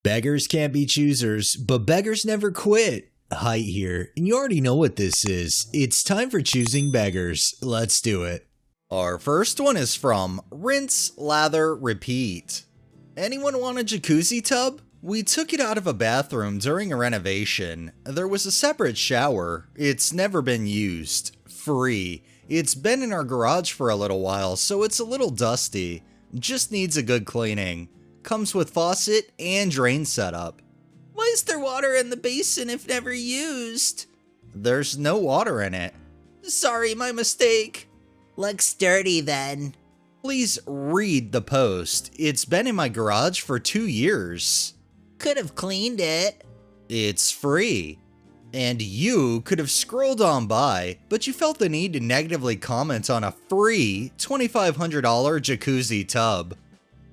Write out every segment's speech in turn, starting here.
Beggars can't be choosers, but beggars never quit. Height here, and you already know what this is. It's time for Choosing Beggars. Let's do it. Our first one is from Rinse, Lather, Repeat. Anyone want a jacuzzi tub? We took it out of a bathroom during a renovation. There was a separate shower. It's never been used. Free. It's been in our garage for a little while, so it's a little dusty. Just needs a good cleaning. Comes with faucet and drain setup. Why is there water in the basin if never used? There's no water in it. Sorry, my mistake. Looks dirty then. Please read the post. It's been in my garage for 2 years. Could have cleaned it. It's free. And you could have scrolled on by, but you felt the need to negatively comment on a free $2,500 jacuzzi tub.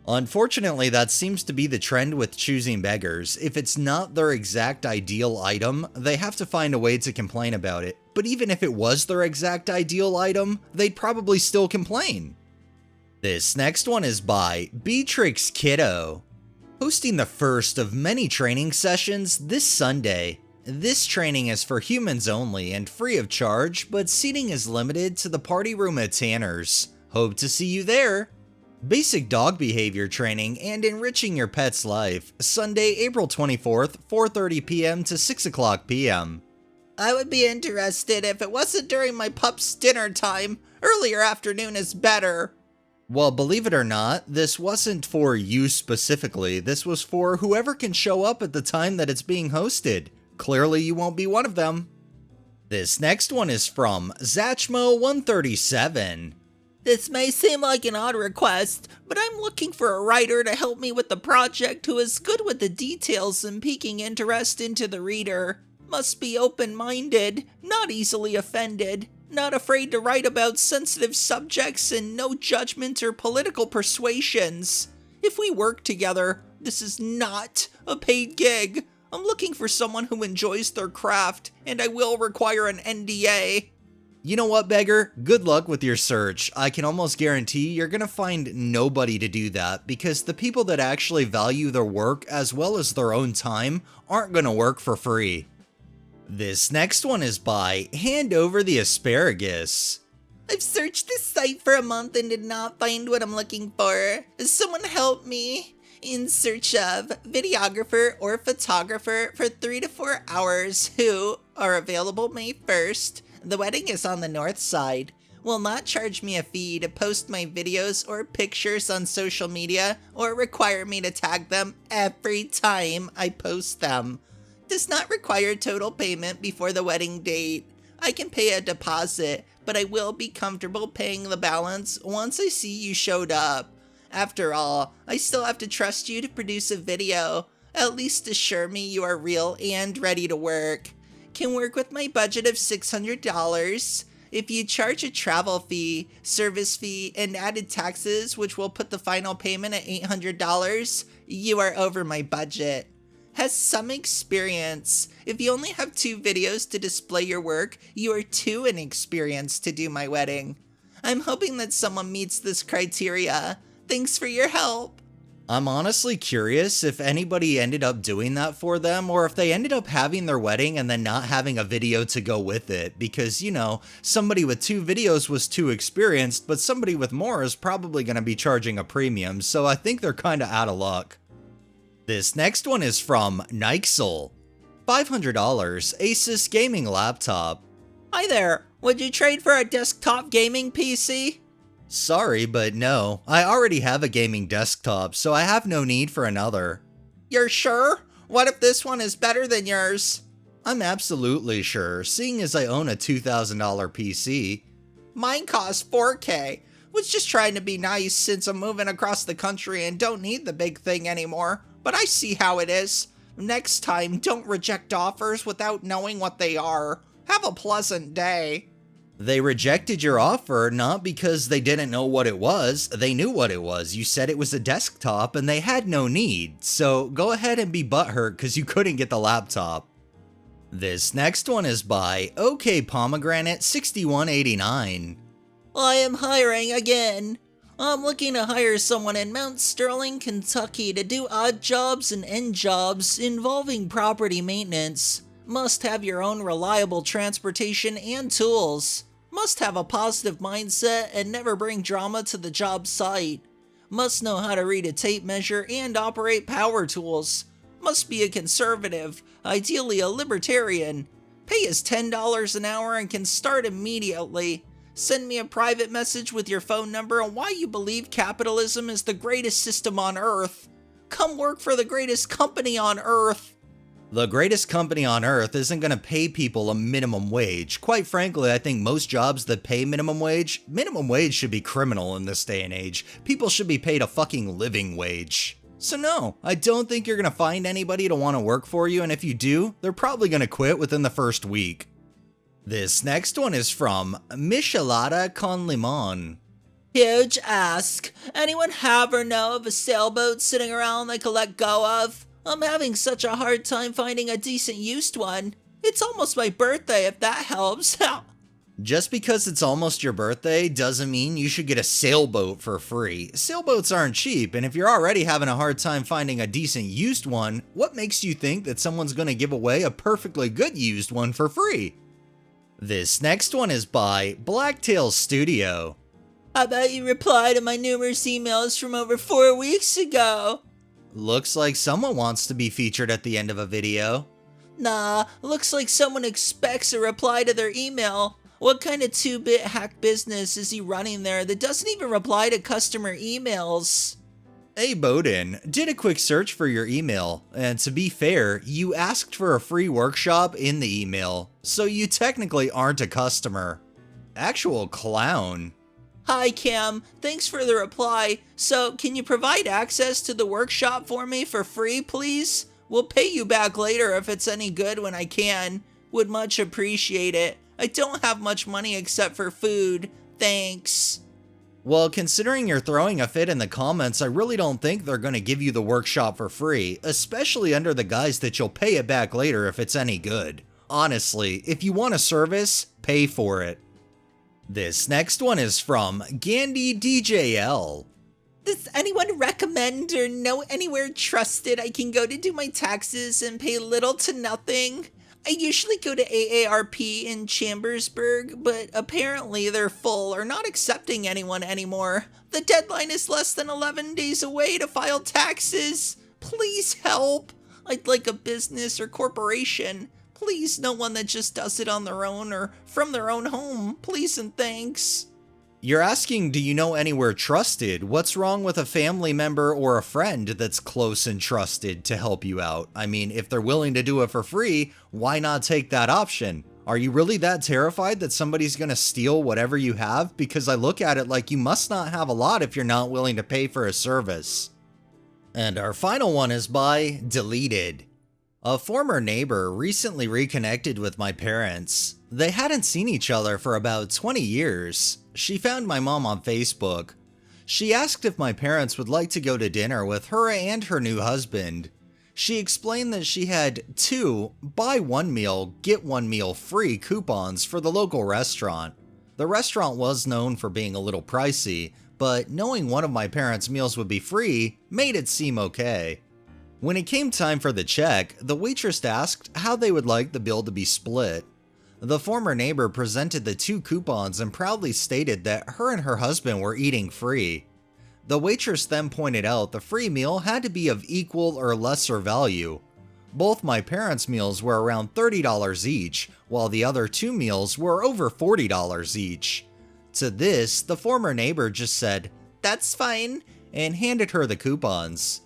Unfortunately, that seems to be the trend with choosing beggars. If it's not their exact ideal item, they have to find a way to complain about it. But even if it was their exact ideal item, they'd probably still complain. This next one is by Beatrix Kiddo. Hosting the first of many training sessions this Sunday. This training is for humans only and free of charge, but seating is limited to the party room at Tanner's. Hope to see you there. Basic dog behavior training and enriching your pet's life. Sunday, April 24th, 4:30 p.m. to 6 o'clock p.m. I would be interested if it wasn't during my pup's dinner time. Earlier afternoon is better. Well, believe it or not, this wasn't for you specifically. This was for whoever can show up at the time that it's being hosted. Clearly, you won't be one of them. This next one is from Zachmo137. This may seem like an odd request, but I'm looking for a writer to help me with the project who is good with the details and piquing interest into the reader. Must be open-minded, not easily offended, not afraid to write about sensitive subjects and no judgment or political persuasions. If we work together, this is not a paid gig. I'm looking for someone who enjoys their craft, and I will require an NDA. You know what, beggar? Good luck with your search. I can almost guarantee you're gonna find nobody to do that because the people that actually value their work as well as their own time aren't gonna work for free. This next one is by Hand Over the Asparagus. I've searched this site for a month and did not find what I'm looking for. Someone help me. In search of videographer or photographer for 3 to 4 hours who are available May 1st. The wedding is on the north side. Will not charge me a fee to post my videos or pictures on social media or require me to tag them every time I post them. Does not require total payment before the wedding date. I can pay a deposit, but I will be comfortable paying the balance once I see you showed up. After all, I still have to trust you to produce a video. At least assure me you are real and ready to work. Can work with my budget of $600. If you charge a travel fee, service fee, and added taxes, which will put the final payment at $800, you are over my budget. Has some experience. If you only have 2 videos to display your work, you are too inexperienced to do my wedding. I'm hoping that someone meets this criteria. Thanks for your help. I'm honestly curious if anybody ended up doing that for them or if they ended up having their wedding and then not having a video to go with it because, you know, somebody with 2 videos was too experienced, but somebody with more is probably going to be charging a premium, so I think they're kind of out of luck. This next one is from Nixel. $500 Asus gaming laptop. Hi there, would you trade for a desktop gaming PC? Sorry, but no. I already have a gaming desktop, so I have no need for another. You're sure? What if this one is better than yours? I'm absolutely sure, seeing as I own a $2,000 PC. Mine costs $4K. Was just trying to be nice since I'm moving across the country and don't need the big thing anymore. But I see how it is. Next time, don't reject offers without knowing what they are. Have a pleasant day. They rejected your offer not because they didn't know what it was, they knew what it was. You said it was a desktop and they had no need, so go ahead and be butthurt because you couldn't get the laptop. This next one is by OK Pomegranate 6189. I am hiring again. I'm looking to hire someone in Mount Sterling, Kentucky to do odd jobs and end jobs involving property maintenance. Must have your own reliable transportation and tools. Must have a positive mindset and never bring drama to the job site. Must know how to read a tape measure and operate power tools. Must be a conservative, ideally a libertarian. Pay is $10 an hour and can start immediately. Send me a private message with your phone number and why you believe capitalism is the greatest system on earth. Come work for the greatest company on earth. The greatest company on earth isn't going to pay people a minimum wage. Quite frankly, I think most jobs that pay minimum wage should be criminal in this day and age. People should be paid a fucking living wage. So no, I don't think you're going to find anybody to want to work for you, and if you do, they're probably going to quit within the first week. This next one is from Michelada con Limon. Huge ask. Anyone have or know of a sailboat sitting around they could let go of? I'm having such a hard time finding a decent used one. It's almost my birthday if that helps. Just because it's almost your birthday doesn't mean you should get a sailboat for free. Sailboats aren't cheap, and if you're already having a hard time finding a decent used one, what makes you think that someone's going to give away a perfectly good used one for free? This next one is by Blacktail Studio. How about you reply to my numerous emails from over 4 weeks ago? Looks like someone wants to be featured at the end of a video. Nah, looks like someone expects a reply to their email. What kind of 2-bit hack business is he running there that doesn't even reply to customer emails? Hey Bowden, did a quick search for your email, and to be fair, you asked for a free workshop in the email, so you technically aren't a customer. Actual clown. Hi Cam, thanks for the reply. So, can you provide access to the workshop for me for free, please? We'll pay you back later if it's any good when I can. Would much appreciate it. I don't have much money except for food. Thanks. Well, considering you're throwing a fit in the comments, I really don't think they're going to give you the workshop for free, especially under the guise that you'll pay it back later if it's any good. Honestly, if you want a service, pay for it. This next one is from Gandhi DJL. Does anyone recommend or know anywhere trusted I can go to do my taxes and pay little to nothing? I usually go to AARP in Chambersburg, but apparently they're full or not accepting anyone anymore. The deadline is less than 11 days away to file taxes. Please help. I'd like a business or corporation. Please, no one that just does it on their own or from their own home. Please and thanks. You're asking, do you know anywhere trusted? What's wrong with a family member or a friend that's close and trusted to help you out? I mean, if they're willing to do it for free, why not take that option? Are you really that terrified that somebody's gonna steal whatever you have? Because I look at it like you must not have a lot if you're not willing to pay for a service. And our final one is by Deleted. A former neighbor recently reconnected with my parents. They hadn't seen each other for about 20 years. She found my mom on Facebook. She asked if my parents would like to go to dinner with her and her new husband. She explained that she had 2 buy one meal, get one meal free coupons for the local restaurant. The restaurant was known for being a little pricey, but knowing one of my parents' meals would be free made it seem okay. When it came time for the check, the waitress asked how they would like the bill to be split. The former neighbor presented the 2 coupons and proudly stated that her and her husband were eating free. The waitress then pointed out the free meal had to be of equal or lesser value. Both my parents' meals were around $30 each, while the other 2 meals were over $40 each. To this, the former neighbor just said, "That's fine," and handed her the coupons.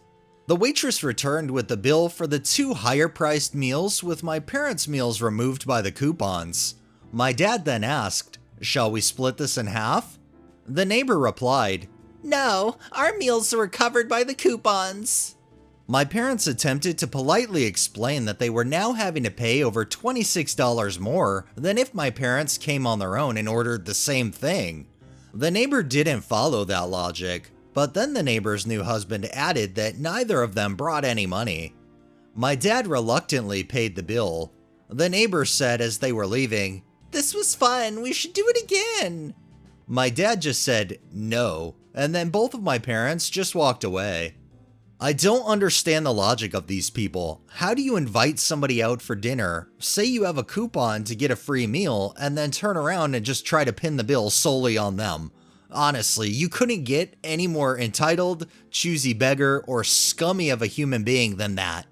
The waitress returned with the bill for the 2 higher-priced meals with my parents' meals removed by the coupons. My dad then asked, "Shall we split this in half?" The neighbor replied, "No, our meals were covered by the coupons." My parents attempted to politely explain that they were now having to pay over $26 more than if my parents came on their own and ordered the same thing. The neighbor didn't follow that logic. But then the neighbor's new husband added that neither of them brought any money. My dad reluctantly paid the bill. The neighbor said as they were leaving, "This was fun, we should do it again." My dad just said no, and then both of my parents just walked away. I don't understand the logic of these people. How do you invite somebody out for dinner, say you have a coupon to get a free meal, and then turn around and just try to pin the bill solely on them? Honestly, you couldn't get any more entitled, choosy beggar, or scummy of a human being than that.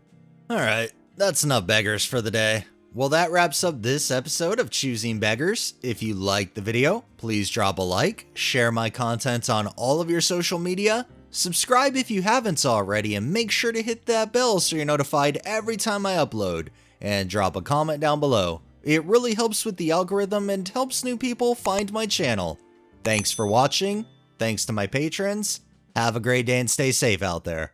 Alright, that's enough beggars for the day. Well, that wraps up this episode of Choosing Beggars. If you liked the video, please drop a like, share my content on all of your social media, subscribe if you haven't already, and make sure to hit that bell so you're notified every time I upload, and drop a comment down below. It really helps with the algorithm and helps new people find my channel. Thanks for watching, thanks to my patrons, have a great day and stay safe out there.